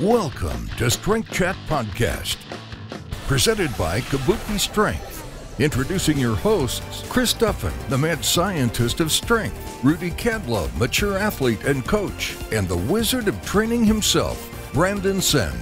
Welcome to Strength Chat Podcast, presented by Kabuki Strength. Introducing your hosts, Chris Duffin, the mad scientist of strength, Rudy Cadlove, mature athlete and coach, and the wizard of training himself, Brandon Sen.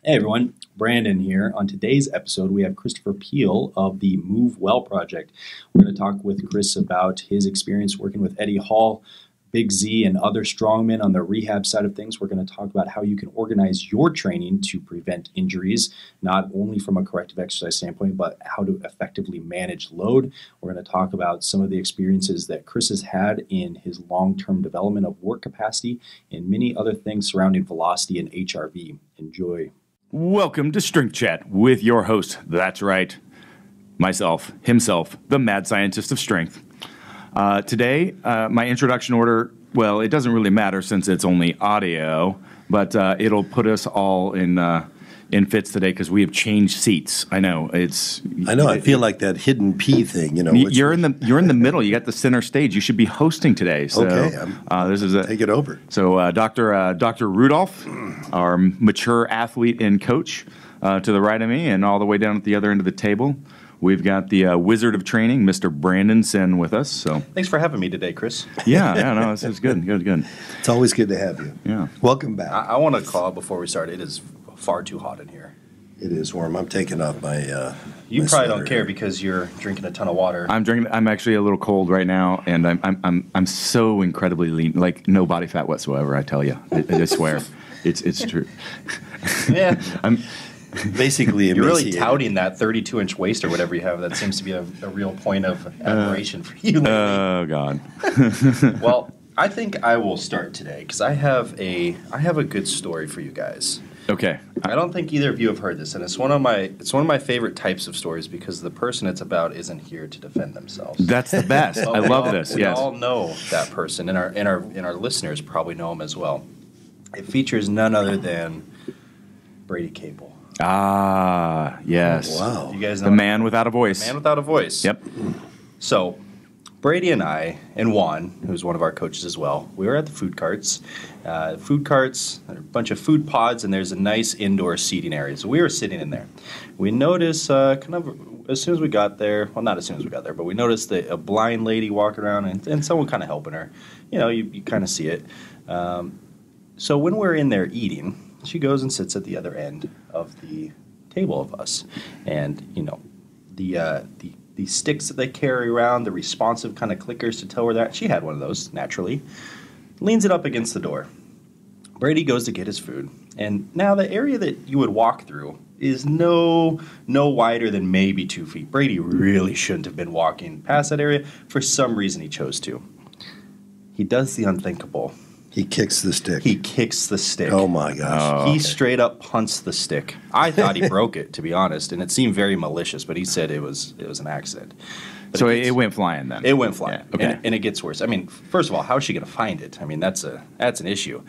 Hey everyone, Brandon here. On today's episode, we have Christopher Peil of the Move Well Project. We're going to talk with Chris about his experience working with Eddie Hall, Big Z, and other strongmen on the rehab side of things. We're going to talk about how you can organize your training to prevent injuries, not only from a corrective exercise standpoint, but how to effectively manage load. We're going to talk about some of the experiences that Chris has had in his long-term development of work capacity and many other things surrounding velocity and HRV. Enjoy. Welcome to Strength Chat with your host, that's right, himself, the mad scientist of strength. Today, my introduction order, well, it doesn't really matter since it's only audio, but it'll put us all in fits today because we have changed seats. I know I feel like that hidden P thing. You're in the middle. You got the center stage. You should be hosting today. So, okay, take it over. So, Dr. Rudolph, our mature athlete and coach, to the right of me, and all the way down at the other end of the table, we've got the wizard of training, Mr. Brandon Sen, with us. So, thanks for having me today, Chris. No, it's good. It's always good to have you. Yeah, welcome back. I want to call out before we start. It is far too hot in here. It is warm. I'm taking off my. You my probably don't sweater care here. because you're drinking a ton of water. I'm actually a little cold right now, and I'm so incredibly lean, like no body fat whatsoever. I tell you, I swear, it's true. Yeah, I'm basically you're really emaciated. touting that 32-inch waist or whatever you have. That seems to be a real point of admiration for you lately. Oh God. Well, I think I will start today because I have a good story for you guys. Okay. I don't think either of you have heard this, and it's one of my favorite types of stories because the person it's about isn't here to defend themselves. That's the best. I love this. We Yes. all know that person, and our listeners probably know him as well. It features none other than Brady Cable. Ah, yes. Wow. You guys know The man without a voice. Man without a voice. Yep. So, Brady and I, and Juan, who's one of our coaches as well, we were at the food carts. Food carts, a bunch of food pods, and there's a nice indoor seating area. So we were sitting in there. We noticed, kind of, as soon as we got there, well, not as soon as we got there, but we noticed a blind lady walking around and someone kind of helping her. You kind of see it. So when we're in there eating, she goes and sits at the other end of the table of us. And, the sticks that they carry around, the responsive kind of clickers to tell where that. She had one of those, naturally. Leans it up against the door. Brady goes to get his food. And now the area that you would walk through is no wider than maybe 2 feet. Brady really shouldn't have been walking past that area. For some reason, he chose to. He does the unthinkable. He kicks the stick. He kicks the stick. Oh my gosh! He straight up punts the stick. I thought he broke it, to be honest, and it seemed very malicious. But he said it was an accident. But So it went flying then. It went flying. Yeah, okay. And it gets worse. I mean, first of all, how is she going to find it? I mean, that's an issue.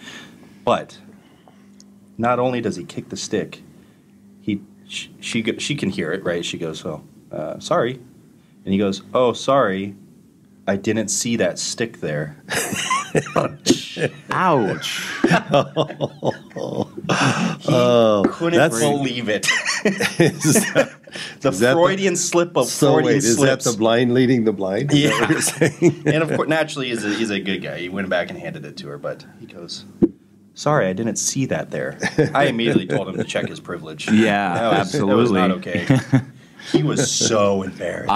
But not only does he kick the stick, she can hear it, right? She goes, "Oh, sorry," and he goes, "Oh, sorry, I didn't see that stick there." Ouch. Couldn't believe it. The Freudian slip of Freudian is slips. that the blind leading the blind? Is that what you're saying? And of course, naturally, he's a good guy. He went back and handed it to her, but he goes, "Sorry, I didn't see that there." I immediately told him to check his privilege. Yeah, absolutely. That was not okay. He was so embarrassed.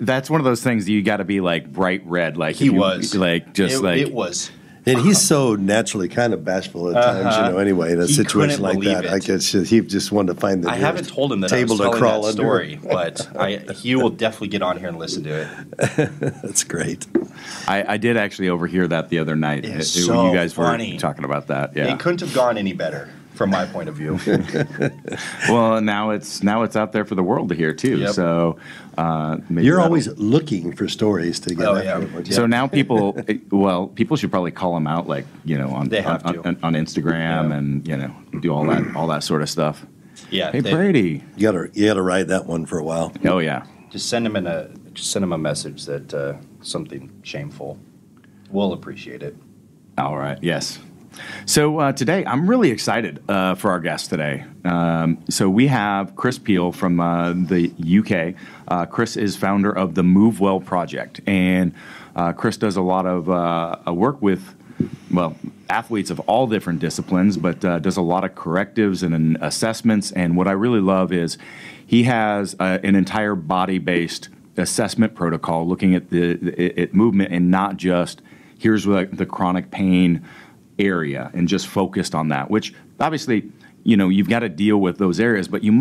That's one of those things you got to be like bright red, like He was. It was. And he's so naturally kind of bashful at times, anyway, in a He situation couldn't like believe that. it. I guess he just wanted to find the I haven't told him that I was table to telling crawl that under. story, but he will definitely get on here and listen to it. That's great. I did actually overhear that the other night. It's so you guys funny. were talking about that. Yeah. It couldn't have gone any better, from my point of view. Well, now it's out there for the world to hear too. Yep. So maybe You're that'll- always looking for stories to get after. So now people should probably call them out, like on They have to. on Instagram and do all that sort of stuff. Yeah. Hey Brady. You gotta ride that one for a while. Oh yeah. Just send him a message that something shameful. We'll appreciate it. All right. Yes. So today, I'm really excited for our guest today. So we have Chris Peil from the UK. Chris is founder of the Move Well Project, and Chris does a lot of work with, well, athletes of all different disciplines, but does a lot of correctives and assessments. And what I really love is he has an entire body-based assessment protocol looking at the movement and not just here's the chronic pain area and just focused on that, which obviously, you've got to deal with those areas, but you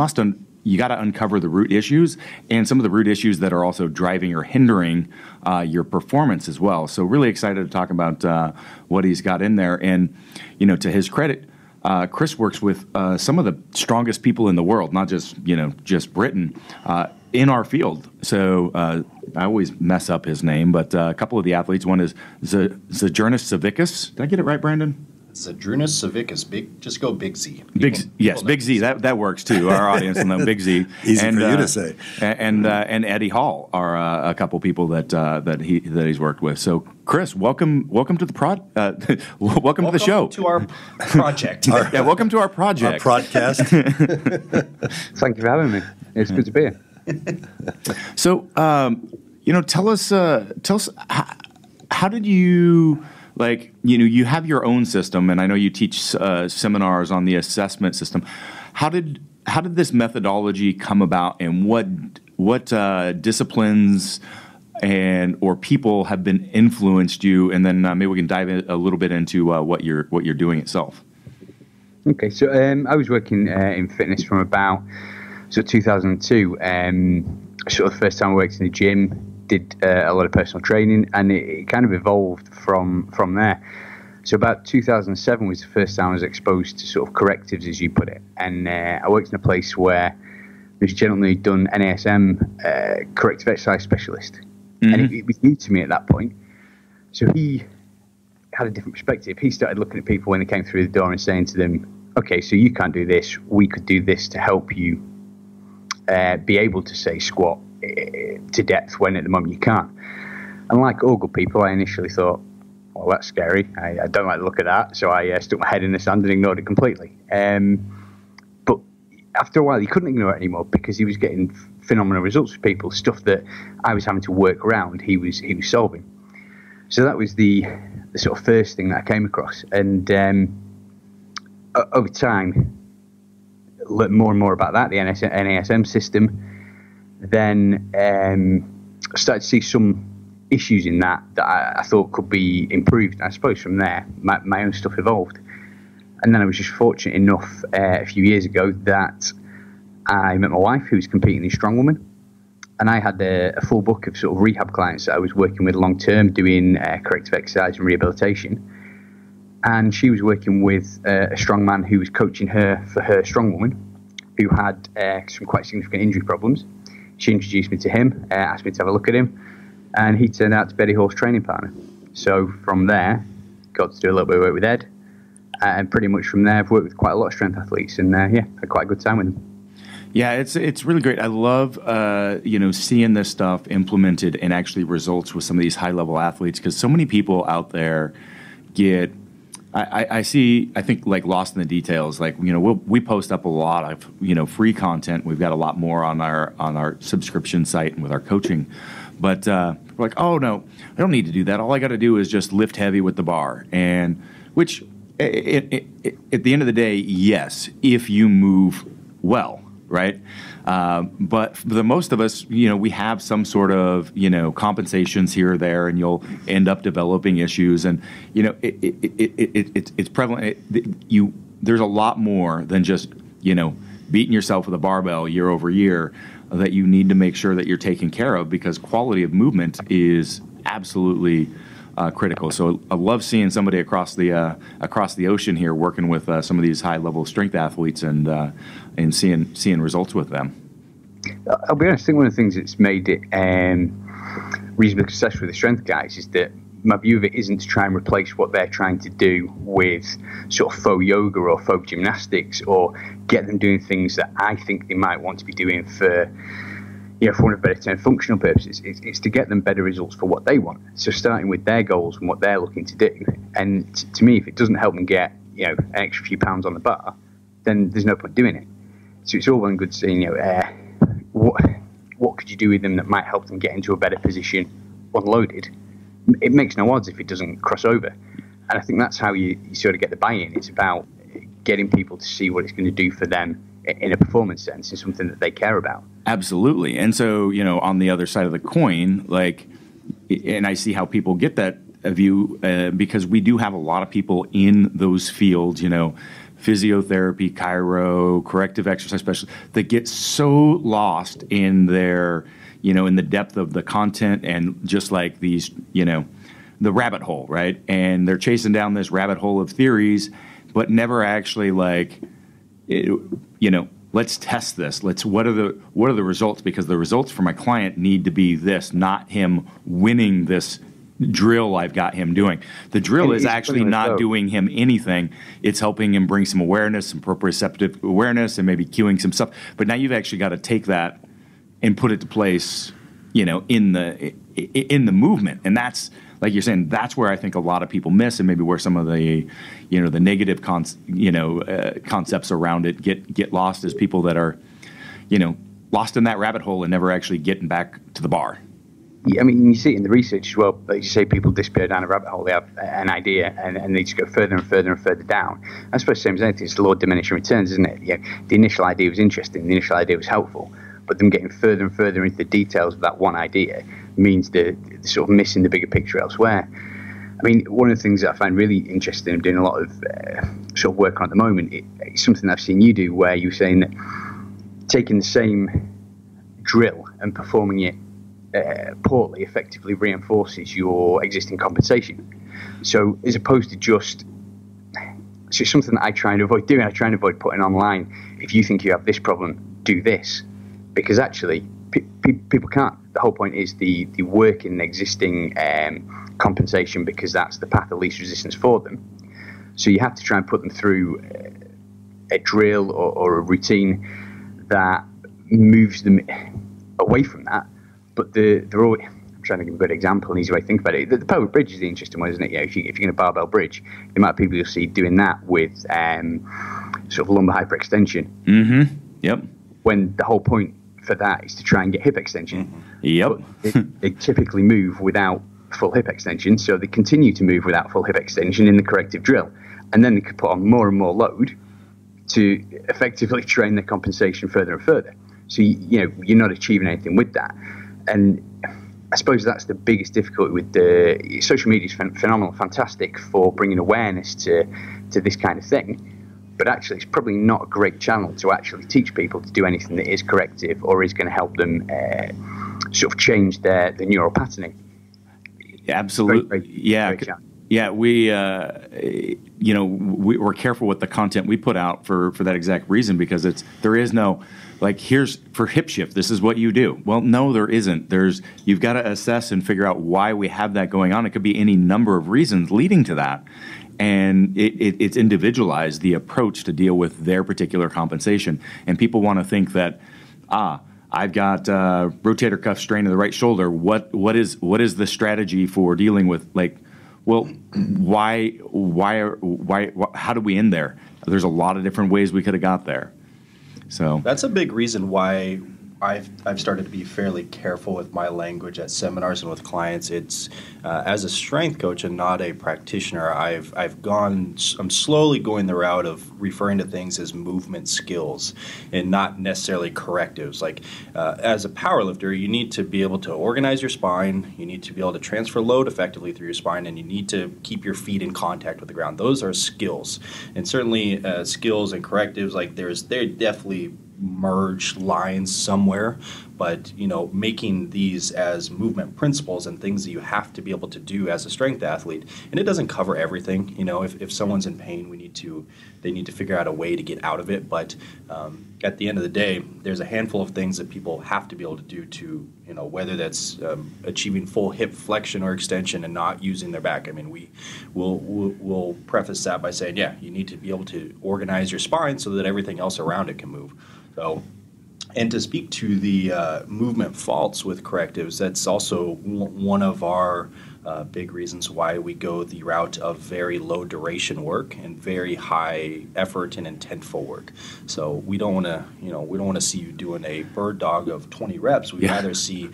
got to uncover the root issues and some of the root issues that are also driving or hindering your performance as well. So really excited to talk about what he's got in there. And, to his credit, Chris works with some of the strongest people in the world, not just Britain, in our field. So I always mess up his name, but a couple of the athletes, one is Zydrunas Savickas. Did I get it right, Brandon? Zydrunas Savickas. Just go Big Z. Big Z. That works too. Our audience will know Big Z. Easy for you to say. And Eddie Hall are a couple people that he's worked with. So Chris, welcome to the welcome to the show. To our project. Welcome to our project. Our podcast. Thank you for having me. It's good to be here. So, tell us how did you, you have your own system, and I know you teach seminars on the assessment system. How did this methodology come about, and what disciplines or people have been influenced you, and then maybe we can dive in a little bit into what you're doing itself. Okay, so I was working in fitness from about 2002. Sort of the first time I worked in the gym, did a lot of personal training, and it kind of evolved from there. So about 2007 was the first time I was exposed to sort of correctives, as you put it. And I worked in a place where there's generally done NASM, corrective exercise specialist. Mm-hmm. And it was new to me at that point. So he had a different perspective. He started looking at people when they came through the door and saying to them, okay, so you can't do this. We could do this to help you be able to, say, squat to depth when at the moment you can't. And like all good people, I initially thought, well, that's scary. I don't like the look of that. So I stuck my head in the sand and ignored it completely. But after a while, he couldn't ignore it anymore because he was getting phenomenal results with people, stuff that I was having to work around, he was solving. So that was the sort of first thing that I came across. And over time, learned more and more about that, the NASM system. Then started to see some issues in that I thought could be improved. And I suppose from there, my own stuff evolved. And then I was just fortunate enough a few years ago that I met my wife, who was competing in Strongwoman. And I had a full book of sort of rehab clients that I was working with long term, doing corrective exercise and rehabilitation. And she was working with a strongman who was coaching her for her Strongwoman, who had some quite significant injury problems. She introduced me to him, asked me to have a look at him, and he turned out to be Eddie Hall's training partner. So from there, got to do a little bit of work with Ed, and pretty much from there, I've worked with quite a lot of strength athletes, and had quite a good time with them. Yeah, it's really great. I love seeing this stuff implemented and actually results with some of these high level athletes, because so many people out there get. I think like lost in the details. Like, we post up a lot of, free content. We've got a lot more on our subscription site and with our coaching. But we're like, oh no, I don't need to do that. All I got to do is just lift heavy with the bar. And which at the end of the day, yes, if you move well, right? But for the most of us, we have some sort of, compensations here or there, and you'll end up developing issues. And, it's prevalent. There's a lot more than just, beating yourself with a barbell year over year that you need to make sure that you're taken care of, because quality of movement is absolutely critical. So I love seeing somebody across the ocean here working with some of these high level strength athletes and seeing results with them. I'll be honest, I think one of the things that's made it reasonably successful with the strength guys is that my view of it isn't to try and replace what they're trying to do with sort of faux yoga or faux gymnastics, or get them doing things that I think they might want to be doing for, for want of a better term, functional purposes. It's to get them better results for what they want. So starting with their goals and what they're looking to do. And to me, if it doesn't help them get, an extra few pounds on the bar, then there's no point doing it. So it's all well and good saying, what could you do with them that might help them get into a better position unloaded? It makes no odds if it doesn't cross over. And I think that's how you sort of get the buy-in. It's about getting people to see what it's going to do for them in a performance sense, in something that they care about. Absolutely. And so, on the other side of the coin, and I see how people get that view because we do have a lot of people in those fields, physiotherapy, chiro, corrective exercise specialists, that get so lost in their, in the depth of the content and just like these, the rabbit hole, right? And they're chasing down this rabbit hole of theories, but never actually let's test this. What are the results? Because the results for my client need to be this, not him winning this drill I've got him doing. The drill is actually not doing him anything. It's helping him bring some awareness, some proprioceptive awareness, and maybe cueing some stuff. But now you've actually got to take that and put it to place, in the movement. And that's, like you're saying, that's where I think a lot of people miss, and maybe where some of the, the negative concepts around it get lost, as people that are, lost in that rabbit hole and never actually getting back to the bar. Yeah, I mean, you see it in the research as well. Like you say, people disappear down a rabbit hole. They have an idea, and they just go further and further and further down. I suppose the same as anything. It's the law of diminishing returns, isn't it? The initial idea was interesting. The initial idea was helpful. But them getting further and further into the details of that one idea means they're sort of missing the bigger picture elsewhere. I mean, one of the things that I find really interesting, I'm doing a lot of sort of work on at the moment, it's something I've seen you do, where you're saying that taking the same drill and performing it poorly effectively reinforces your existing compensation. So as opposed to just, so it's something that I try and avoid doing. I try and avoid putting online, if you think you have this problem, do this. Because actually, people can't. The whole point is the work in existing compensation, because that's the path of least resistance for them. So you have to try and put them through a drill or a routine that moves them away from that. But they're always, I'm trying to give a good example, an easy way to think about it. The pelvic bridge is the interesting one, isn't it? If you're going to barbell bridge, the amount of people you'll see doing that with sort of lumbar hyperextension. Mm-hmm. Yep. When the whole point for that is to try and get hip extension. Yep. But they typically move without full hip extension, so they continue to move without full hip extension in the corrective drill. And then they could put on more and more load to effectively train their compensation further and further. So, you're not achieving anything with that. And I suppose that's the biggest difficulty with the social media. Is phenomenal, fantastic for bringing awareness to this kind of thing. But actually, it's probably not a great channel to actually teach people to do anything that is corrective or is going to help them sort of change their neural patterning. Absolutely. We're careful with the content we put out for that exact reason, because there is no, here's for hip shift, this is what you do. Well, no, there isn't. You've got to assess and figure out why we have that going on. It could be any number of reasons leading to that. And it's individualized, the approach to deal with their particular compensation. And people want to think that, I've got rotator cuff strain in the right shoulder. What is the strategy for dealing with, why, how do we end there? There's a lot of different ways we could have got there. So that's a big reason why I've started to be fairly careful with my language at seminars and with clients. It's as a strength coach and not a practitioner, I'm slowly going the route of referring to things as movement skills and not necessarily correctives. As a powerlifter, you need to be able to organize your spine, you need to be able to transfer load effectively through your spine, and you need to keep your feet in contact with the ground. Those are skills. And certainly skills and correctives, they're definitely merge lines somewhere, but making these as movement principles and things that you have to be able to do as a strength athlete. And it doesn't cover everything. If someone's in pain, they need to figure out a way to get out of it. But at the end of the day, there's a handful of things that people have to be able to do to, whether that's achieving full hip flexion or extension and not using their back. I mean, we'll preface that by saying, you need to be able to organize your spine so that everything else around it can move. So And to speak to the movement faults with correctives, that's also one of our big reasons why we go the route of very low duration work and very high effort and intentful work. So we don't want to see you doing a bird dog of 20 reps. We'd rather see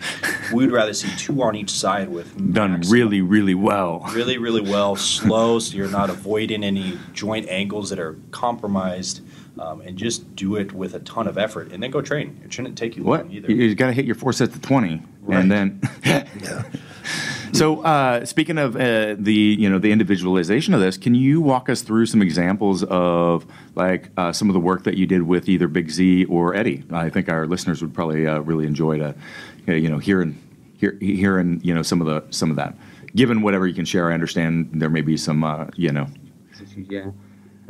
2 on each side with done really, really well. Really, really well, slow, so you're not avoiding any joint angles that are compromised. And just do it with a ton of effort, and then go train. It shouldn't take you long either. You got to hit your 4 sets of 20, right. And then. Yeah. So speaking of the individualization of this, can you walk us through some examples of like some of the work that you did with either Big Z or Eddie? I think our listeners would probably really enjoy to hearing some of that. Given whatever you can share, I understand there may be some Yeah.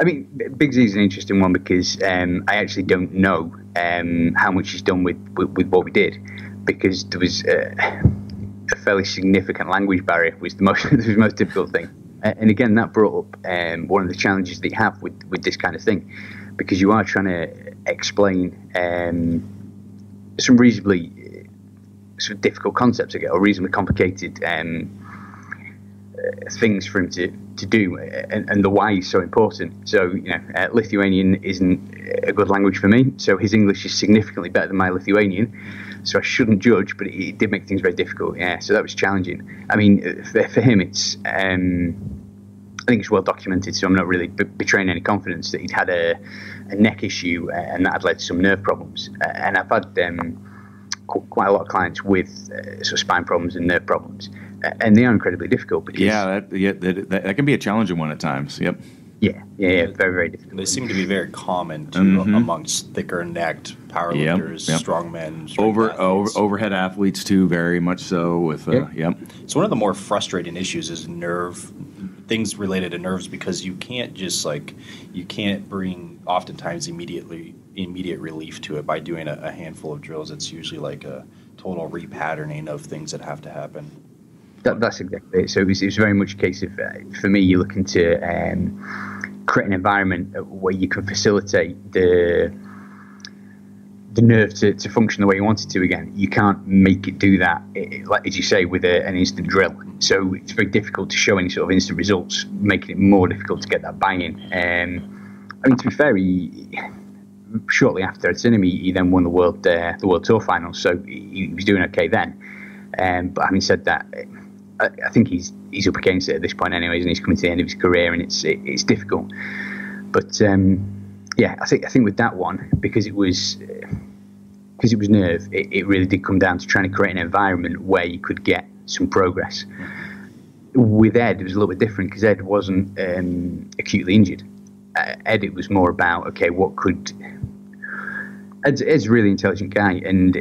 I mean, Big Z is an interesting one because I actually don't know how much he's done with what we did, because there was a fairly significant language barrier was the most difficult thing. And again, that brought up one of the challenges that you have with this kind of thing, because you are trying to explain some reasonably sort of difficult concepts again, or reasonably complicated things for him to do, and the why is so important. So Lithuanian isn't a good language for me, so his English is significantly better than my Lithuanian, so I shouldn't judge, but it did make things very difficult. Yeah, so that was challenging. I mean, for him, it's I think it's well documented, so I'm not really betraying any confidence that he'd had a neck issue and that had led to some nerve problems. And I've had quite a lot of clients with sort of spine problems and nerve problems, and they are incredibly difficult. Because that can be a challenging one at times. Yep. Yeah, very, very difficult. They seem to be very common too amongst thicker-necked powerlifters, strongmen, overhead athletes too, very much so. With It's one of the more frustrating issues is things related to nerves, because you can't bring oftentimes immediate relief to it by doing a handful of drills. It's usually like a total repatterning of things that have to happen. That's exactly it. So it was very much a case of, for me, you're looking to create an environment where you can facilitate the nerve to function the way you want it to again. You can't make it do that, like as you say, with an instant drill. So it's very difficult to show any sort of instant results, making it more difficult to get that bang-in. I mean, to be fair, shortly after I'd seen him, he then won the world tour finals, so he was doing okay then. But having said that, I think he's up against it at this point anyways, and he's coming to the end of his career, and it's difficult. But I think with that one, because it was nerve, it really did come down to trying to create an environment where you could get some progress. With Ed, it was a little bit different because Ed wasn't acutely injured. Ed, it was more about, okay, Ed's a really intelligent guy, and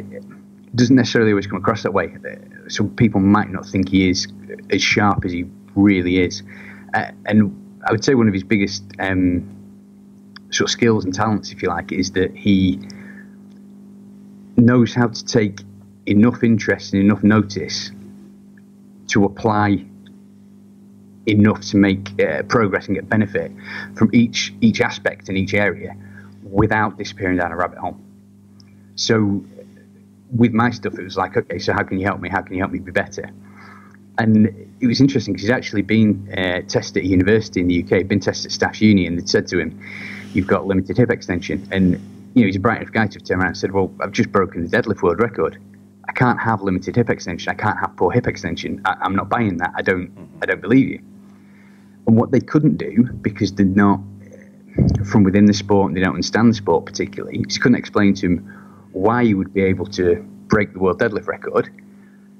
doesn't necessarily always come across that way. So people might not think he is as sharp as he really is. And I would say one of his biggest sort of skills and talents, if you like, is that he knows how to take enough interest and enough notice to apply enough to make progress and get benefit from each aspect in each area without disappearing down a rabbit hole. So with my stuff, it was like, okay, so how can you help me? How can you help me be better? And it was interesting because he's actually been tested at a university in the UK, been tested at Staff's Uni, and they'd said to him, you've got limited hip extension. And he's a bright enough guy to have turned around and said, well, I've just broken the deadlift world record. I can't have limited hip extension. I can't have poor hip extension. I'm not buying that. I don't believe you. And what they couldn't do, because they're not from within the sport and they don't understand the sport particularly, is couldn't explain to him why he would be able to break the world deadlift record,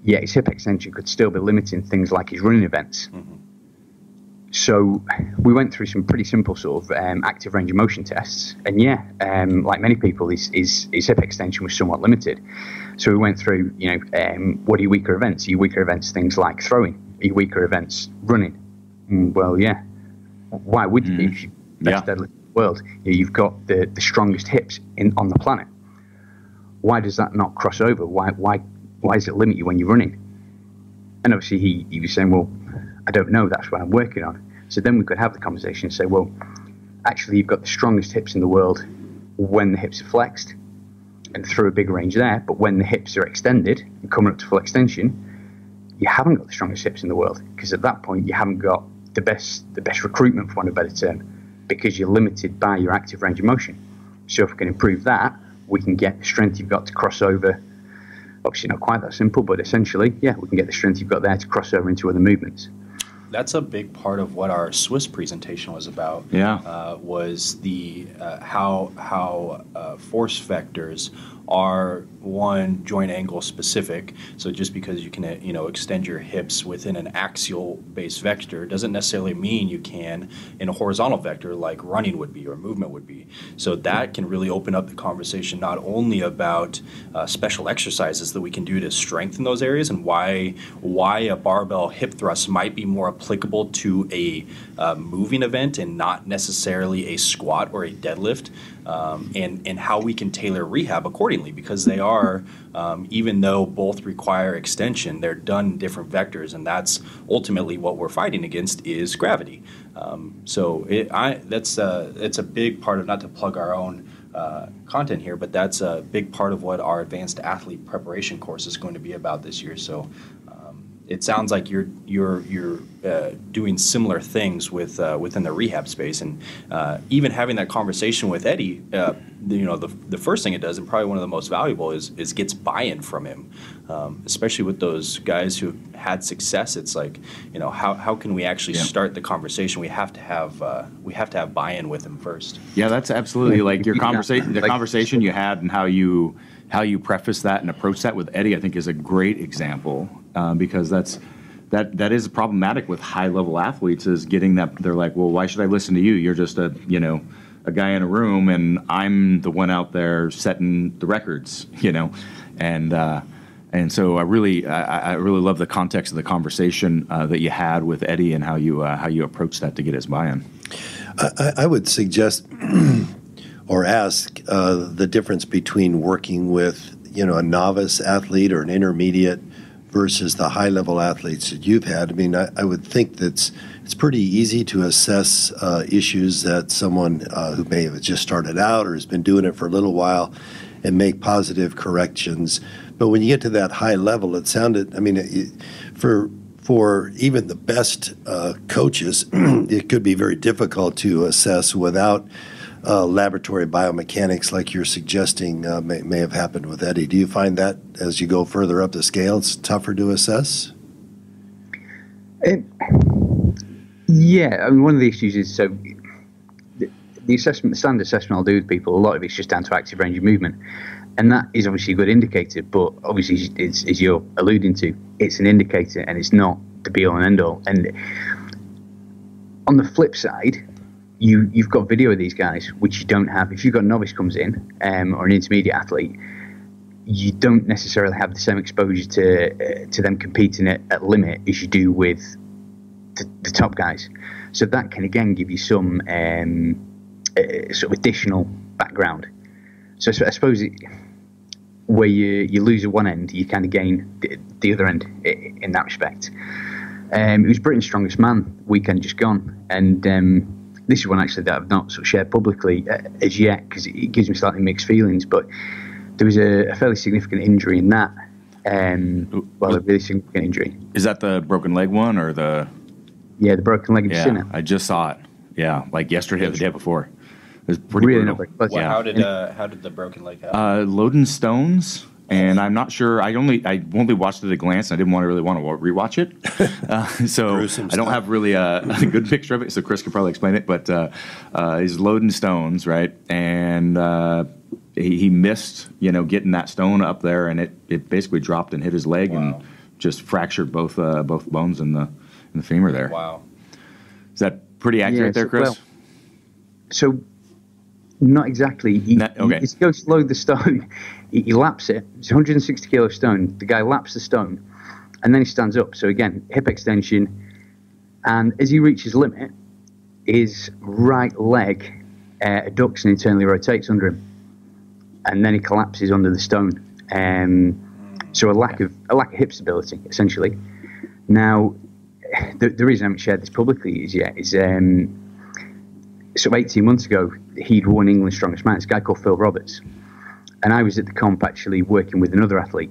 yet his hip extension could still be limiting things like his running events. So we went through some pretty simple sort of active range of motion tests, and like many people, his hip extension was somewhat limited. So we went through, what are your weaker events? Are your weaker events things like throwing? Are your weaker events running? Well, yeah. Why would you be if you're the best deadlift in the world? You've got the strongest hips on the planet. Why does that not cross over? Why does it limit you when you're running? And obviously he was saying, well, I don't know, that's what I'm working on. So then we could have the conversation and say, well, actually you've got the strongest hips in the world when the hips are flexed. and through a big range there. But when the hips are extended and coming up to full extension, you haven't got the strongest hips in the world, because at that point you haven't got the best recruitment, for want of a better term, because you're limited by your active range of motion. So if we can improve that, we can get the strength you've got to cross over. Obviously not quite that simple, but essentially, yeah, we can get the strength you've got there to cross over into other movements. That's a big part of what our Swiss presentation was about. Yeah. Was the how force vectors are, one, joint angle specific. So just because you can extend your hips within an axial based vector doesn't necessarily mean you can in a horizontal vector like running would be or movement would be. So that can really open up the conversation not only about special exercises that we can do to strengthen those areas and why a barbell hip thrust might be more applicable to a moving event and not necessarily a squat or a deadlift, and how we can tailor rehab accordingly, because they are, even though both require extension, they're done in different vectors, and that's ultimately what we're fighting against is gravity. So it's a big part of, not to plug our own content here, but that's a big part of what our advanced athlete preparation course is going to be about this year. So it sounds like you're doing similar things within the rehab space, and even having that conversation with Eddie. The first thing it does, and probably one of the most valuable, is gets buy-in from him, especially with those guys who have had success. It's like, how can we actually start the conversation? We have to have buy-in with him first. Yeah, that's absolutely like your conversation. The conversation you had and how you preface that and approach that with Eddie, I think, is a great example, because that is problematic with high level athletes, is getting that they're like, well, why should I listen to you? You're just a guy in a room, and I'm the one out there setting the records, and so I really love the context of the conversation that you had with Eddie and how you approached that to get his buy-in. I would suggest or ask the difference between working with a novice athlete or an intermediate versus the high-level athletes that you've had. I mean, I would think that it's pretty easy to assess issues that someone who may have just started out or has been doing it for a little while and make positive corrections. But when you get to that high level, it sounded, for even the best coaches, it could be very difficult to assess without laboratory biomechanics like you're suggesting may have happened with Eddie. Do you find that as you go further up the scale, it's tougher to assess? Yeah, one of the issues is, so the assessment, the standard assessment I'll do with people, a lot of it's just down to active range of movement. And that is obviously a good indicator, but obviously, as you're alluding to, it's an indicator and it's not the be-all and end-all. And on the flip side, you've got video of these guys, which you don't have. If you've got a novice comes in, or an intermediate athlete, you don't necessarily have the same exposure to them competing at limit as you do with the top guys. So that can, again, give you some sort of additional background. So I suppose where you lose at one end, you kind of gain the other end in that respect. It was Britain's Strongest Man weekend just gone, and this is one actually that I've not sort of shared publicly as yet, because it gives me slightly mixed feelings, but there was a fairly significant injury in that. A really significant injury. Is that the broken leg one or the... Yeah, the broken leg of Sinner. I just saw it. Yeah, like yesterday or the day before. It was pretty really brutal. Yeah. How did the broken leg happen? Loading stones, and I'm not sure. I only watched it at a glance. And I didn't really want to rewatch it, so I don't have really a good picture of it. So Chris could probably explain it. But he's loading stones, right? And he missed, getting that stone up there, and it basically dropped and hit his leg and just fractured both bones in the femur there. Wow. Is that pretty accurate there, Chris? Well, so. Not exactly. He goes to load the stone. He laps it. It's a 160 kilo stone. The guy laps the stone, and then he stands up. So again, hip extension, and as he reaches limit, his right leg adducts and internally rotates under him, and then he collapses under the stone. So a lack of hip stability, essentially. Now, the reason I haven't shared this publicly is so 18 months ago, he'd won England's Strongest Man. It's a guy called Phil Roberts. And I was at the comp actually working with another athlete.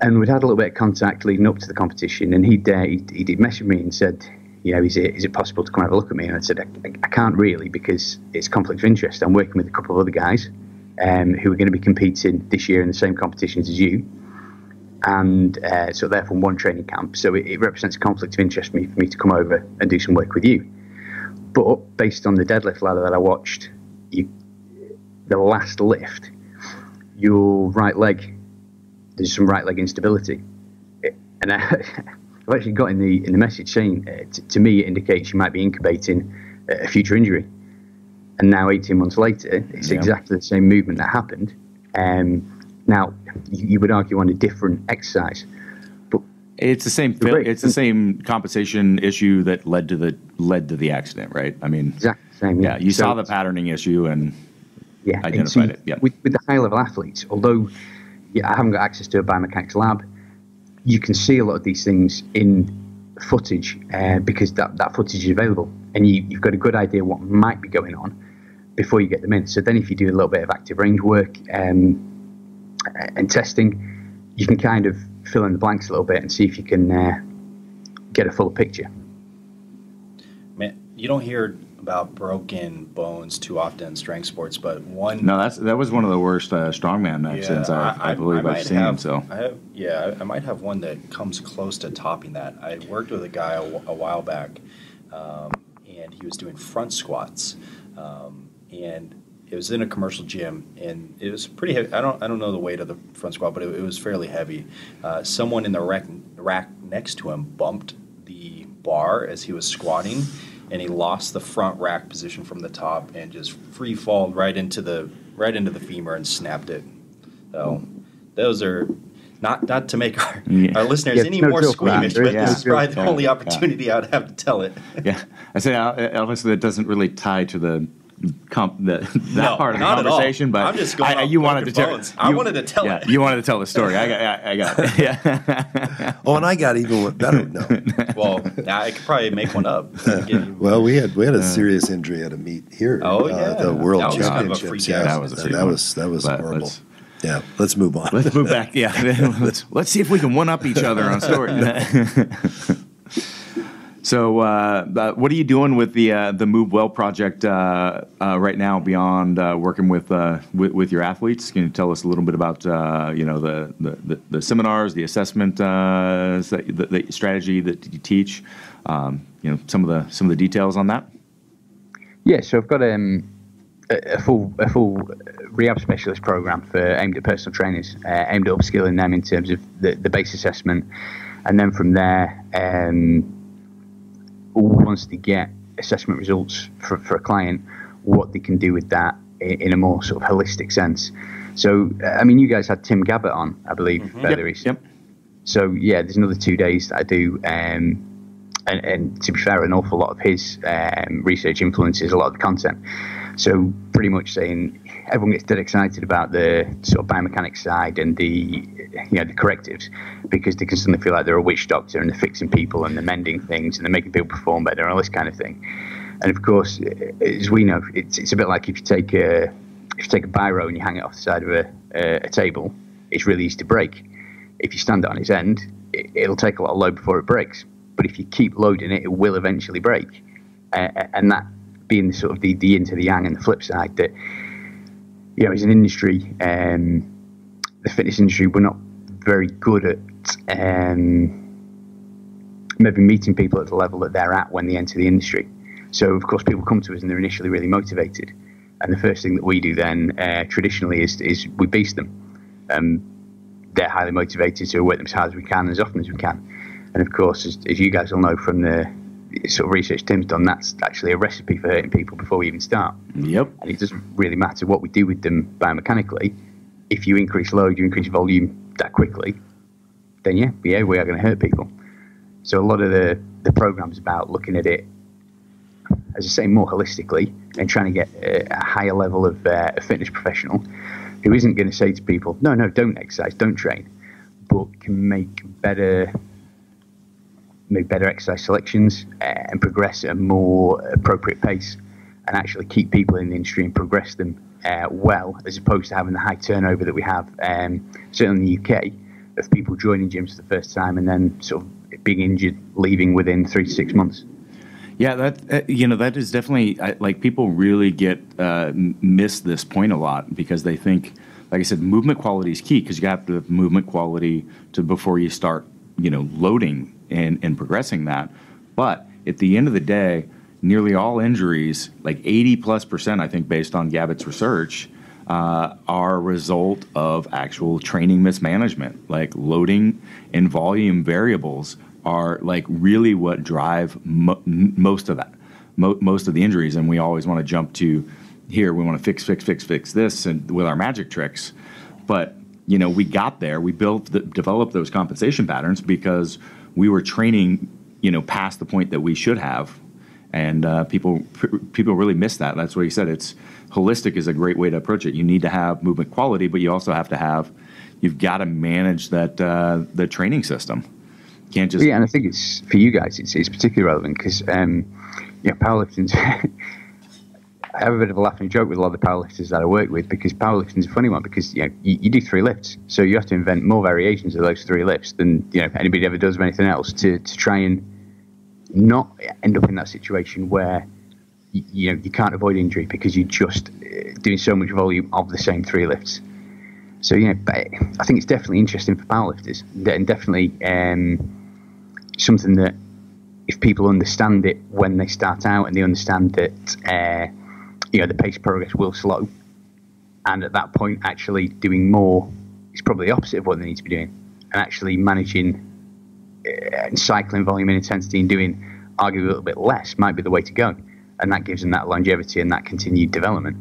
And we'd had a little bit of contact leading up to the competition. And he did message me and said, is it possible to come have a look at me? And I said, I can't really, because it's conflict of interest. I'm working with a couple of other guys who are going to be competing this year in the same competitions as you. And so they're from one training camp. So it represents a conflict of interest for me to come over and do some work with you. But based on the deadlift ladder that I watched, the last lift, your right leg, there's some right leg instability. And I've actually got in the message saying, to me, it indicates you might be incubating a future injury. And now, 18 months later, it's exactly the same movement that happened. Now, you would argue on a different exercise, but it's the same. It's the same compensation issue that led to the accident, right? I mean, exactly the same. Yeah, you saw the patterning issue and identified it. Yeah. With the high level athletes, although I haven't got access to a biomechanics lab, you can see a lot of these things in footage because that footage is available, and you've got a good idea what might be going on before you get them in. So then if you do a little bit of active range work and testing, you can kind of fill in the blanks a little bit and see if you can get a full picture. Man, you don't hear about broken bones too often in strength sports, but that was one of the worst strongman accidents I believe I've seen. I might have one that comes close to topping that. I worked with a guy a while back, and he was doing front squats, and it was in a commercial gym, and it was pretty heavy. I don't know the weight of the front squat, but it was fairly heavy. Someone in the rack next to him bumped the bar as he was squatting, and he lost the front rack position from the top and just free falled right into the femur and snapped it. So those are not to make our listeners any more squeamish, but this is probably the only opportunity I would have to tell it. Yeah, I say obviously that doesn't really tie to the part of the conversation, but I'm just going you wanted to tell. I wanted to tell it. You wanted to tell the story. I got it. Yeah. And I got even better. No. Well, I could probably make one up. Well, we had a serious injury at a meet here. Oh yeah, the World that Championships. That was horrible. Yeah, let's move on. Let's move back. Yeah, let's see if we can one up each other on stories. So, what are you doing with the Move Well project right now beyond working with your athletes? Can you tell us a little bit about the seminars, the assessment the strategy that you teach? Some of the details on that. Yeah, so I've got a full rehab specialist program aimed at personal trainers, aimed at upskilling them in terms of the base assessment, and then from there. Once they get assessment results for a client, what they can do with that in a more sort of holistic sense. So, I mean, you guys had Tim Gabbett on, I believe, fairly recently. Yep. So, yeah, there's another 2 days that I do. And to be fair, an awful lot of his research influences a lot of the content. So, pretty much saying everyone gets dead excited about the sort of biomechanics side and the correctives, because they can suddenly feel like they're a witch doctor and they're fixing people and they're mending things and they're making people perform better and all this kind of thing. And of course, as we know, it's a bit like if you take a biro and you hang it off the side of a table, it's really easy to break. If you stand it on its end, it'll take a lot of load before it breaks. But if you keep loading it, it will eventually break. And that being sort of the yin to the yang and the flip side, that as an industry, the fitness industry, we're not very good at maybe meeting people at the level that they're at when they enter the industry. So, of course, people come to us and they're initially really motivated. And the first thing that we do then traditionally is we beast them. They're highly motivated, so we work them as hard as we can, as often as we can. And, of course, as you guys all know from the sort of research Tim's done, that's actually a recipe for hurting people before we even start. Yep. And it doesn't really matter what we do with them biomechanically. If you increase load, you increase volume that quickly, then we are going to hurt people. So a lot of the program's about looking at it, as I say, more holistically and trying to get a higher level of a fitness professional who isn't going to say to people, no, don't exercise, don't train, but can make better exercise selections and progress at a more appropriate pace and actually keep people in the industry and progress them well, as opposed to having the high turnover that we have, certainly in the UK, of people joining gyms for the first time and then sort of being injured, leaving within 3 to 6 months. Yeah, that is definitely, like, people really miss this point a lot because they think, like I said, movement quality is key because you have to have movement quality before you start, loading and progressing that. But at the end of the day, nearly all injuries, like 80+%, I think, based on Gabbitt's research, are a result of actual training mismanagement. Like loading and volume variables are like really what drive most of that, most of the injuries. And we always want to jump to here. We want to fix this, and with our magic tricks. But we got there. We developed those compensation patterns because we were training, past the point that we should have. And people really miss that. That's what he said. It's holistic is a great way to approach it. You need to have movement quality, but you also have to you've got to manage that the training system. You can't just and I think it's for you guys. It's particularly relevant because powerlifting. I have a bit of a laughing joke with a lot of the powerlifters that I work with because powerlifting is a funny one because you do 3 lifts, so you have to invent more variations of those 3 lifts than anybody ever does of anything else to try and not end up in that situation where you can't avoid injury because you're just doing so much volume of the same 3 lifts. So I think it's definitely interesting for powerlifters and definitely something that if people understand it when they start out and they understand that the pace of progress will slow, and at that point actually doing more is probably the opposite of what they need to be doing, and actually managing and cycling volume and intensity and doing arguably a little bit less might be the way to go, and that gives them that longevity and that continued development.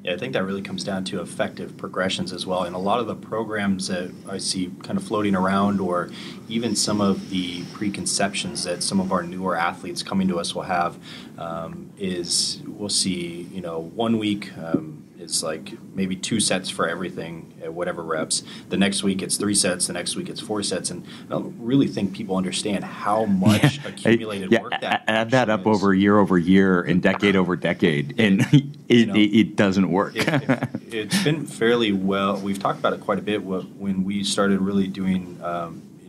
Yeah, I think that really comes down to effective progressions as well. And a lot of the programs that I see kind of floating around, or even some of the preconceptions that some of our newer athletes coming to us will have, is we'll see, 1 week is like maybe 2 sets for everything at whatever reps. The next week it's 3 sets. The next week it's 4 sets. And I don't really think people understand how much accumulated work that add that up over year and decade over decade, and it doesn't work. It's been fairly well. We've talked about it quite a bit when we started really doing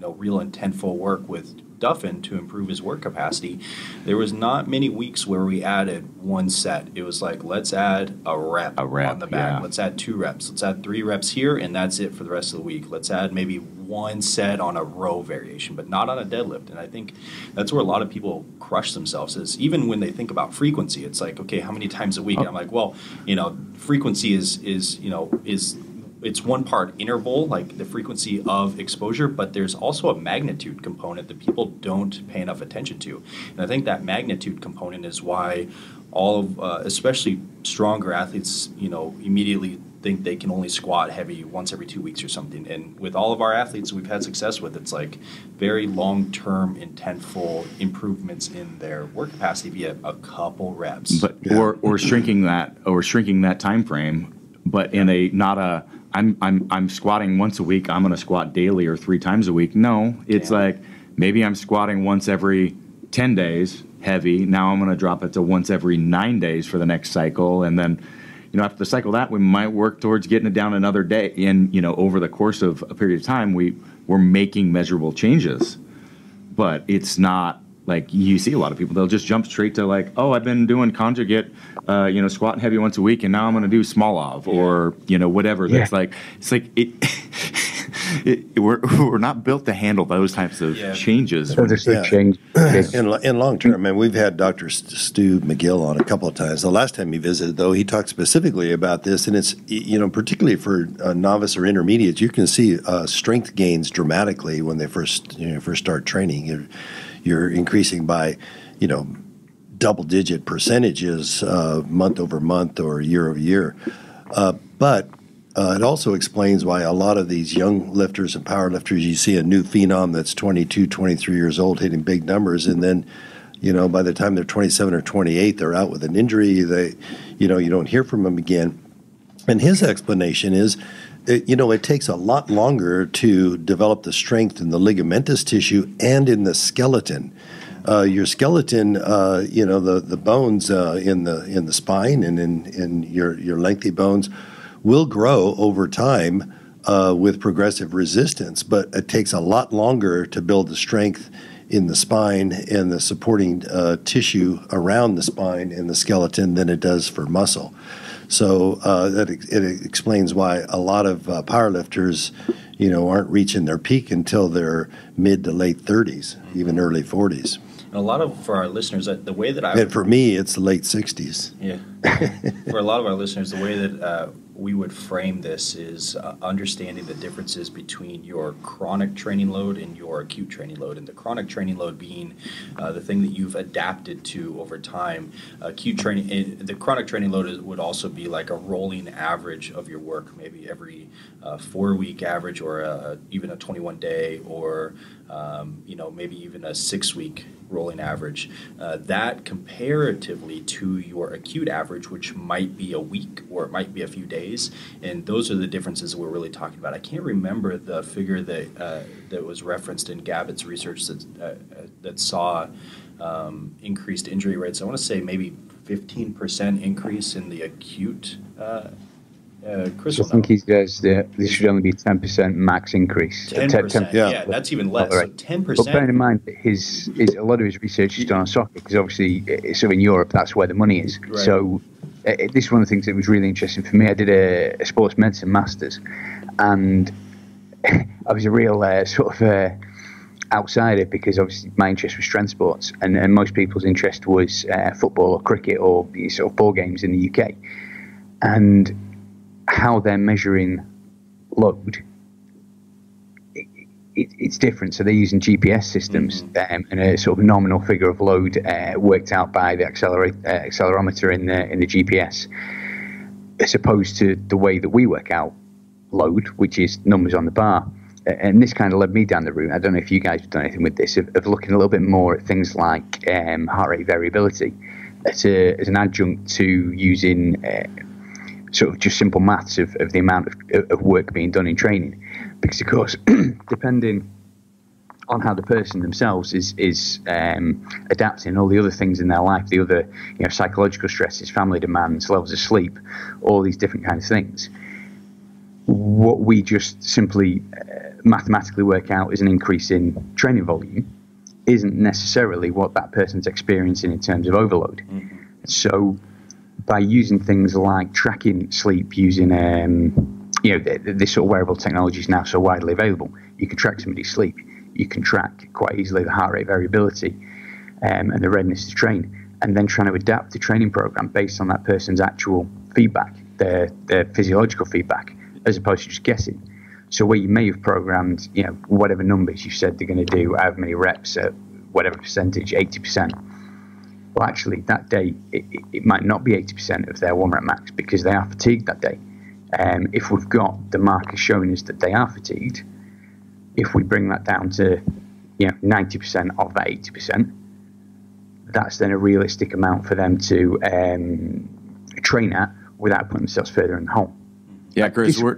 real intentful work with Duffin to improve his work capacity. There was not many weeks where we added 1 set. It was like, let's add a rep on the back. Yeah. Let's add 2 reps. Let's add 3 reps here, and that's it for the rest of the week. Let's add maybe 1 set on a row variation, but not on a deadlift. And I think that's where a lot of people crush themselves, is even when they think about frequency, it's like, okay, how many times a week? And I'm like, well, frequency is it's 1 part interval, like the frequency of exposure, but there's also a magnitude component that people don't pay enough attention to. And I think that magnitude component is why all of, especially stronger athletes, immediately think they can only squat heavy once every 2 weeks or something. And with all of our athletes we've had success with, it's like very long-term, intentful improvements in their work capacity via a couple reps. But or shrinking that time frame, but in a not a I'm squatting once a week, I'm going to squat daily or 3 times a week. No, it's like maybe I'm squatting once every 10 days, heavy. Now I'm going to drop it to once every 9 days for the next cycle. And then, after the cycle that, we might work towards getting it down another day. And, over the course of a period of time, we're making measurable changes. But it's not like you see a lot of people, they'll just jump straight to like, oh, I've been doing conjugate, squat and heavy once a week, and now I'm going to do small of or, whatever. Yeah. We're not built to handle those types of changes. In long term, we've had Dr. Stu McGill on a couple of times. The last time he visited, though, he talked specifically about this, and it's, particularly for novice or intermediates, you can see strength gains dramatically when they first start training. You're increasing by, double-digit percentages month over month or year over year. But it also explains why a lot of these young lifters and power lifters, you see a new phenom that's 22, 23 years old hitting big numbers, and then, by the time they're 27 or 28, they're out with an injury. You don't hear from them again. And his explanation is, it takes a lot longer to develop the strength in the ligamentous tissue and in the skeleton. your skeleton, the bones in the spine and in your lengthy bones will grow over time with progressive resistance, but it takes a lot longer to build the strength in the spine and the supporting tissue around the spine and the skeleton than it does for muscle. So it explains why a lot of powerlifters, aren't reaching their peak until their mid to late 30s, even early 40s. And a lot of, for our listeners, the way that And for me, it's the late 60s. Yeah. For a lot of our listeners, the way that we would frame this is understanding the differences between your chronic training load and your acute training load. And the chronic training load being the thing that you've adapted to over time. Acute training, the chronic training load would also be like a rolling average of your work, maybe every 4-week average, or even a 21-day, or maybe even a 6-week rolling average. That comparatively to your acute average, which might be a week or it might be a few days, and those are the differences that we're really talking about. I can't remember the figure that was referenced in Gavitt's research that saw increased injury rates. I want to say maybe 15% increase in the acute. Chris, I think he says that this should only be 10% max increase. 10%, yeah, that's even less. Right. So 10%. But bear in mind, a lot of his research is done on soccer, because obviously, so in Europe, that's where the money is. Right. So this is one of the things that was really interesting for me. I did a sports medicine master's, and I was a real outsider, because obviously my interest was strength sports, and most people's interest was football or cricket or sort of ball games in the UK. And how they're measuring load, it's different. So they're using GPS systems, and a sort of nominal figure of load worked out by the accelerometer in the GPS, as opposed to the way that we work out load, which is numbers on the bar. And this kind of led me down the route. I don't know if you guys have done anything with this, of looking a little bit more at things like heart rate variability as an adjunct to using sort of just simple maths of the amount of work being done in training. Because, of course, depending on how the person themselves is adapting, all the other things in their life, the other psychological stresses, family demands, levels of sleep, all these different kinds of things, what we just simply mathematically work out as an increase in training volume isn't necessarily what that person's experiencing in terms of overload. So by using things like tracking sleep, using this sort of wearable technology is now so widely available. You can track somebody's sleep. You can track quite easily the heart rate variability and the readiness to train, and then trying to adapt the training program based on that person's actual feedback, their physiological feedback, as opposed to just guessing. So where you may have programmed, whatever numbers you said they're going to do, however many reps at whatever percentage, 80%. Well, actually, that day, it might not be 80% of their 1 rep max, because they are fatigued that day. If we've got the marker showing us that they are fatigued, if we bring that down to 90% of that 80%, that's then a realistic amount for them to train at without putting themselves further in the hole. Yeah, Chris, we're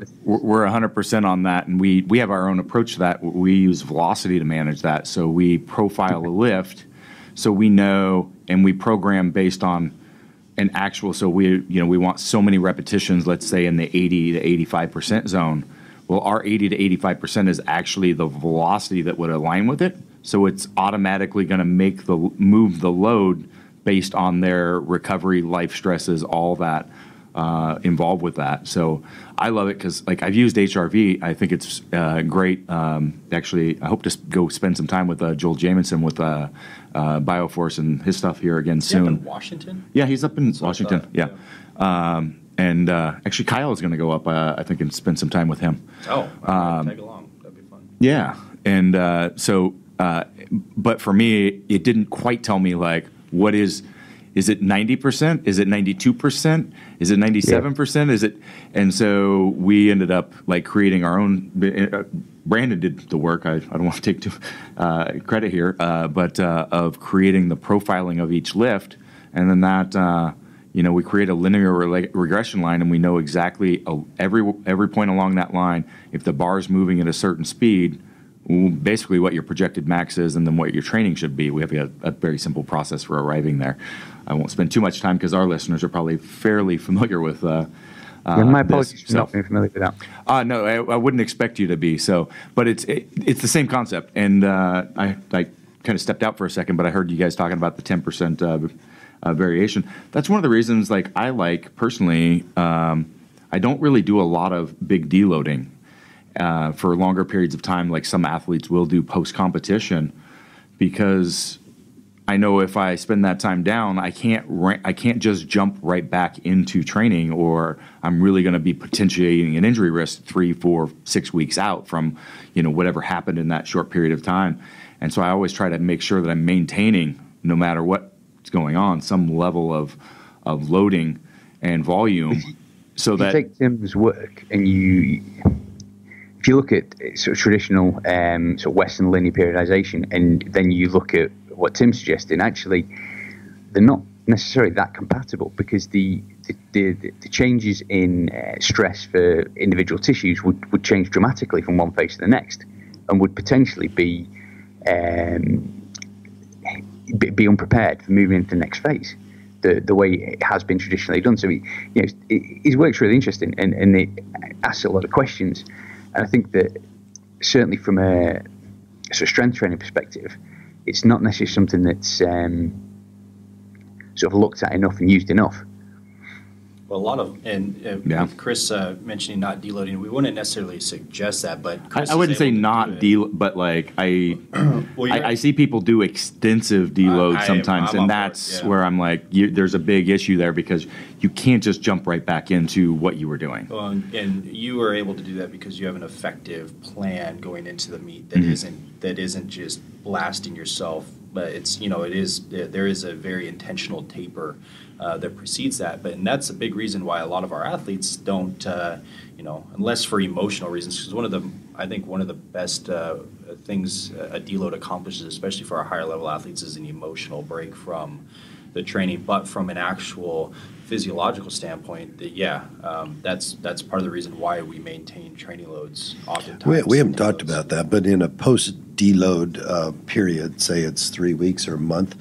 100% on that, and we have our own approach to that. We use velocity to manage that, so we profile a lift, so we know, and we program based on an actual. So we want so many repetitions, let's say in the 80 to 85% zone. Well, our 80 to 85% is actually the velocity that would align with it, so it's automatically going to move the load based on their recovery, life stresses, all that. Involved with that. So I love it because, I've used HRV. I think it's great. Actually, I hope to go spend some time with Joel Jamieson with Bioforce and his stuff here again soon. Up in Washington? Yeah, he's up in Washington. Yeah. And actually, Kyle is going to go up, I think, and spend some time with him. Oh, tag along. That'd be fun. Yeah. And but for me, it didn't quite tell me, what is it 90%? Is it 92%? Is it 97%? Is it? And so we ended up creating our own. Brandon did the work. I don't want to take too credit here, but of creating the profiling of each lift, and then that we create a linear regression line, and we know exactly every point along that line. If the bar is moving at a certain speed, basically what your projected max is and then what your training should be. We have a very simple process for arriving there. I won't spend too much time because our listeners are probably fairly familiar with my apologies for not being familiar with that. No, I wouldn't expect you to be. So, but it's the same concept. And I kind of stepped out for a second, but I heard you guys talking about the 10% variation. That's one of the reasons, like, I like personally, I don't really do a lot of big deloading for longer periods of time, like some athletes will do post-competition, because I know if I spend that time down, I can't just jump right back into training, or I'm really going to be potentiating an injury risk 3, 4, 6 weeks out from, whatever happened in that short period of time. And so I always try to make sure that I'm maintaining, no matter what's going on, some level of loading and volume, so that you take Tim's work and if you look at sort of traditional sort of Western linear periodization, and then you look at what Tim's suggesting, actually, they're not necessarily that compatible, because the changes in stress for individual tissues would change dramatically from one phase to the next, and would potentially be unprepared for moving into the next phase, the way it has been traditionally done. So his work's really interesting, and it asks a lot of questions. And I think that certainly from a sort of strength training perspective, it's not necessarily something that's sort of looked at enough and used enough. Well, a lot of, with Chris mentioning not deloading, we wouldn't necessarily suggest that, but Chris I wouldn't say not but like I see people do extensive deload sometimes, and that's where I'm like, there's a big issue there, because you can't just jump right back into what you were doing. Well, and you are able to do that because you have an effective plan going into the meet that isn't just blasting yourself, but it's there is a very intentional taper that precedes that. And that's a big reason why a lot of our athletes don't, unless for emotional reasons, because I think one of the best things a deload accomplishes, especially for our higher level athletes, is an emotional break from the training. But from an actual physiological standpoint, that's part of the reason why we maintain training loads oftentimes. We haven't talked about that, but in a post-deload period, say it's 3 weeks or a month,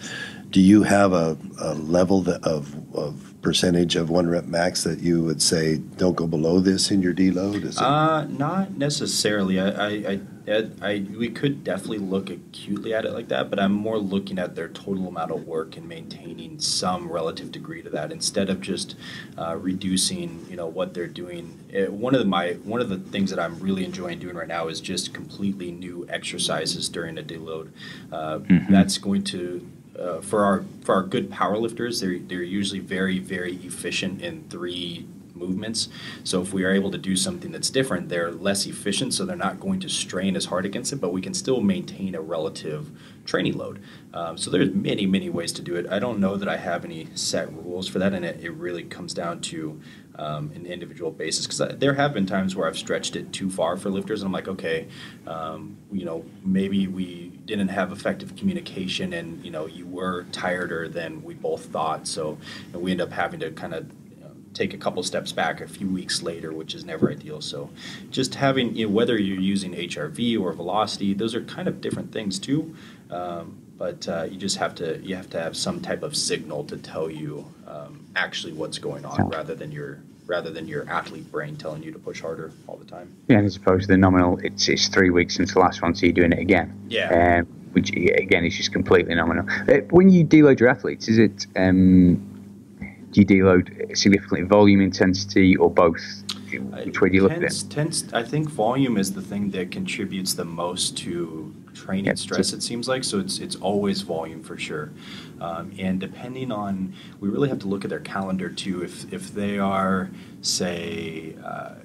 do you have a level of percentage of 1 rep max that you would say don't go below this in your deload? Not necessarily. We could definitely look acutely at it like that, but I'm more looking at their total amount of work and maintaining some relative degree to that, instead of just reducing what they're doing. One of the things that I'm really enjoying doing right now is just completely new exercises during a deload. That's going to for our good powerlifters, they're usually very, very efficient in 3 movements. So if we are able to do something that's different, they're less efficient, so they're not going to strain as hard against it, but we can still maintain a relative training load. So there's many, many ways to do it. I don't know that I have any set rules for that, and it really comes down to an individual basis, because there have been times where I've stretched it too far for lifters, and I'm like, okay, maybe we didn't have effective communication, and you were tireder than we both thought, so we end up having to kind of take a couple steps back a few weeks later, which is never ideal. So just having, whether you're using HRV or velocity, those are kind of different things too. But you just have to have some type of signal to tell you actually what's going on, rather than your athlete brain telling you to push harder all the time. Yeah, as opposed to the nominal, it's 3 weeks since the last one, so you're doing it again. Yeah. Which again is just completely nominal. When you deload your athletes, is it do you deload significantly volume, intensity, or both? Which way do you look at it? I think volume is the thing that contributes the most to training stress, it seems like. So it's always volume for sure. And depending on, we really have to look at their calendar too. If they are, say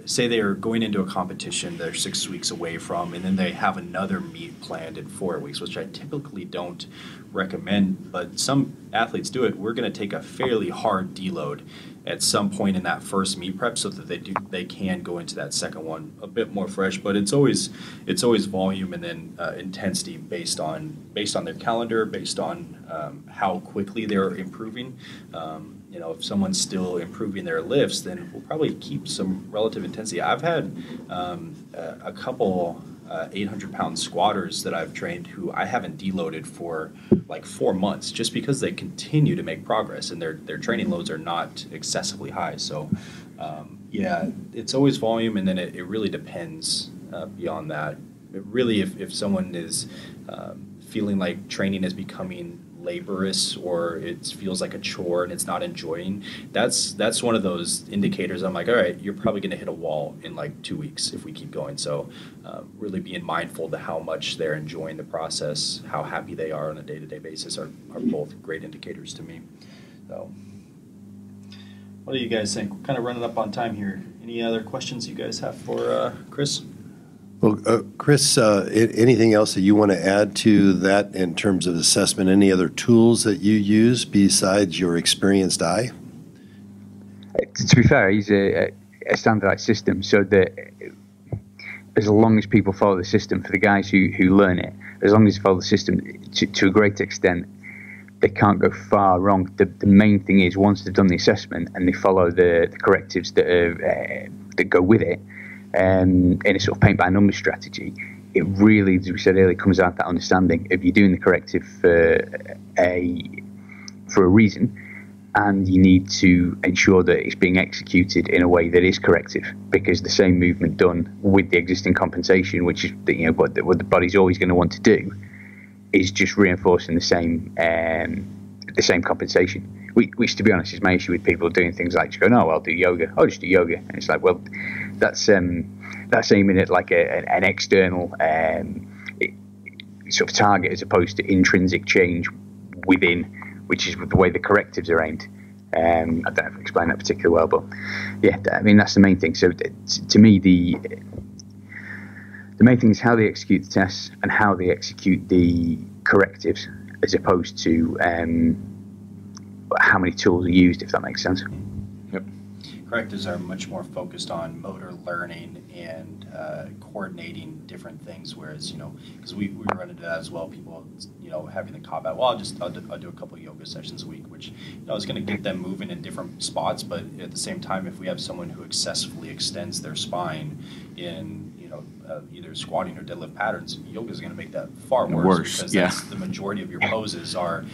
they are going into a competition they're 6 weeks away from, and then they have another meet planned in 4 weeks, which I typically don't recommend, but some athletes do it. We're going to take a fairly hard deload at some point in that first meet prep, so that they can go into that second one a bit more fresh. But it's always volume, and then intensity based on their calendar, based on how quickly they're improving. If someone's still improving their lifts, then we'll probably keep some relative intensity. I've had a couple 800-pound squatters that I've trained who I haven't deloaded for like 4 months just because they continue to make progress and their training loads are not excessively high. So, yeah, it's always volume, and then it really depends beyond that. It really, if someone is feeling like training is becoming laborious or it feels like a chore and it's not enjoying, that's one of those indicators. I'm like, all right, you're probably going to hit a wall in like 2 weeks if we keep going. So really being mindful to how much they're enjoying the process, how happy they are on a day-to-day basis are both great indicators to me. So what do you guys think? We're kind of running up on time here. Any other questions you guys have for Chris? Well, Chris, anything else that you want to add to that in terms of assessment? Any other tools that you use besides your experienced eye? To be fair, he's a standardized system, so that as long as people follow the system, for the guys who learn it, as long as they follow the system to a great extent, they can't go far wrong. The main thing is once they've done the assessment and they follow the correctives that go with it, in a sort of paint by numbers strategy, it really, as we said earlier, comes out that understanding of you doing the corrective for a reason, and you need to ensure that it's being executed in a way that is corrective, because the same movement done with the existing compensation, which is what the body's always going to want to do, is just reinforcing the same compensation. Which, to be honest, is my issue with people doing things like just going, "Oh, I'll do yoga. I'll just do yoga," and it's like, well, that's aiming at like an external sort of target as opposed to intrinsic change within, which is the way the correctives are aimed. I don't know if I explained that particularly well, but yeah, I mean that's the main thing. So to me, the main thing is how they execute the tests and how they execute the correctives, as opposed to how many tools are used, if that makes sense. Yep. Correctives are much more focused on motor learning and coordinating different things, whereas, because we run into that as well, people, having the cop out, well, I'll do a couple of yoga sessions a week, which, is going to get them moving in different spots, but at the same time, if we have someone who excessively extends their spine in, either squatting or deadlift patterns, yoga is going to make that far worse because that's the majority of your poses are,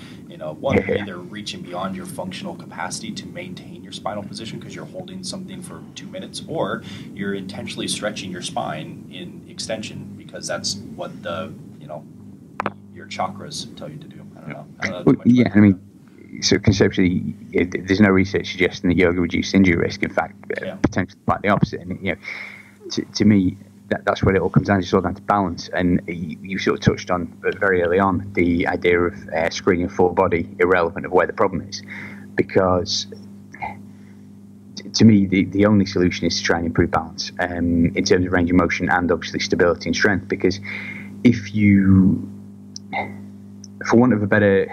one, either reaching beyond your functional capacity to maintain your spinal position because you're holding something for 2 minutes, or you're intentionally stretching your spine in extension because that's what your chakras tell you to do. I don't know. Yeah, I mean, so conceptually, there's no research suggesting that yoga reduces injury risk. In fact, potentially quite the opposite. And to me, that's where it all comes down. It's all down to balance. And you sort of touched on very early on the idea of screening full body, irrelevant of where the problem is, because to me, the only solution is to try and improve balance in terms of range of motion and obviously stability and strength. Because if you, for want of a better,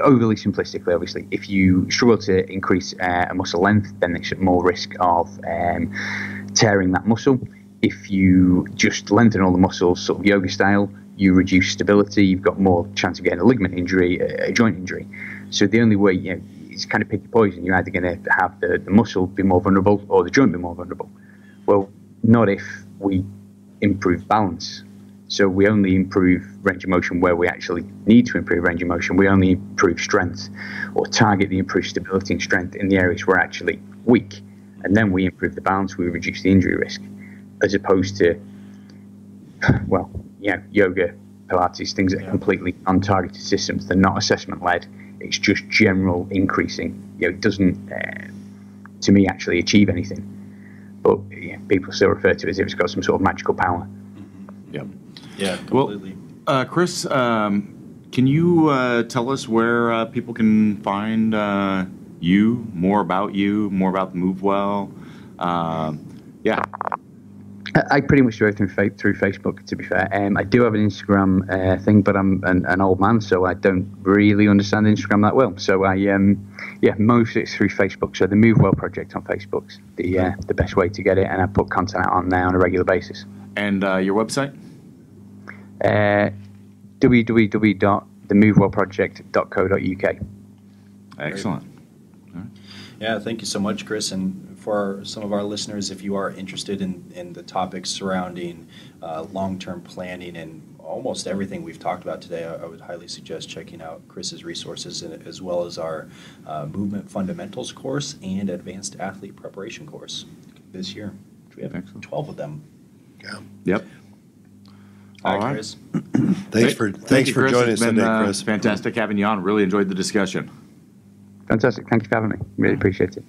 overly simplistically, obviously, if you struggle to increase a muscle length, then there's more risk of tearing that muscle. If you just lengthen all the muscles, sort of yoga style, you reduce stability, you've got more chance of getting a ligament injury, a joint injury. So the only way, it's kind of pick your poison. You're either going to have the muscle be more vulnerable or the joint be more vulnerable. Well, not if we improve balance. So we only improve range of motion where we actually need to improve range of motion. We only improve strength or target the improved stability and strength in the areas we're actually weak. And then we improve the balance, we reduce the injury risk. As opposed to, yoga, Pilates, things that are completely untargeted systems. They're not assessment-led. It's just general increasing. It doesn't, to me, actually achieve anything. But people still refer to it as if it's got some sort of magical power. Yep. Yeah, completely. Well, Chris, can you tell us where people can find you, more about the MoveWell? I pretty much do everything through Facebook, to be fair. I do have an Instagram thing, but I'm an old man, so I don't really understand Instagram that well. So most of it's through Facebook. So the MoveWell project on Facebook's the best way to get it, and I put content out on there on a regular basis. And your website? www.themovewellproject.co.uk. Excellent. Yeah, thank you so much, Chris. And for some of our listeners, if you are interested in the topics surrounding long-term planning and almost everything we've talked about today, I would highly suggest checking out Chris's resources, as well as our Movement Fundamentals course and Advanced Athlete Preparation course this year. We have 12 of them. Yeah. Yep. All right, Chris. Thanks for Chris. joining It's us been, today, Chris. Fantastic having you on. Really enjoyed the discussion. Fantastic. Thank you for having me. Really appreciate it.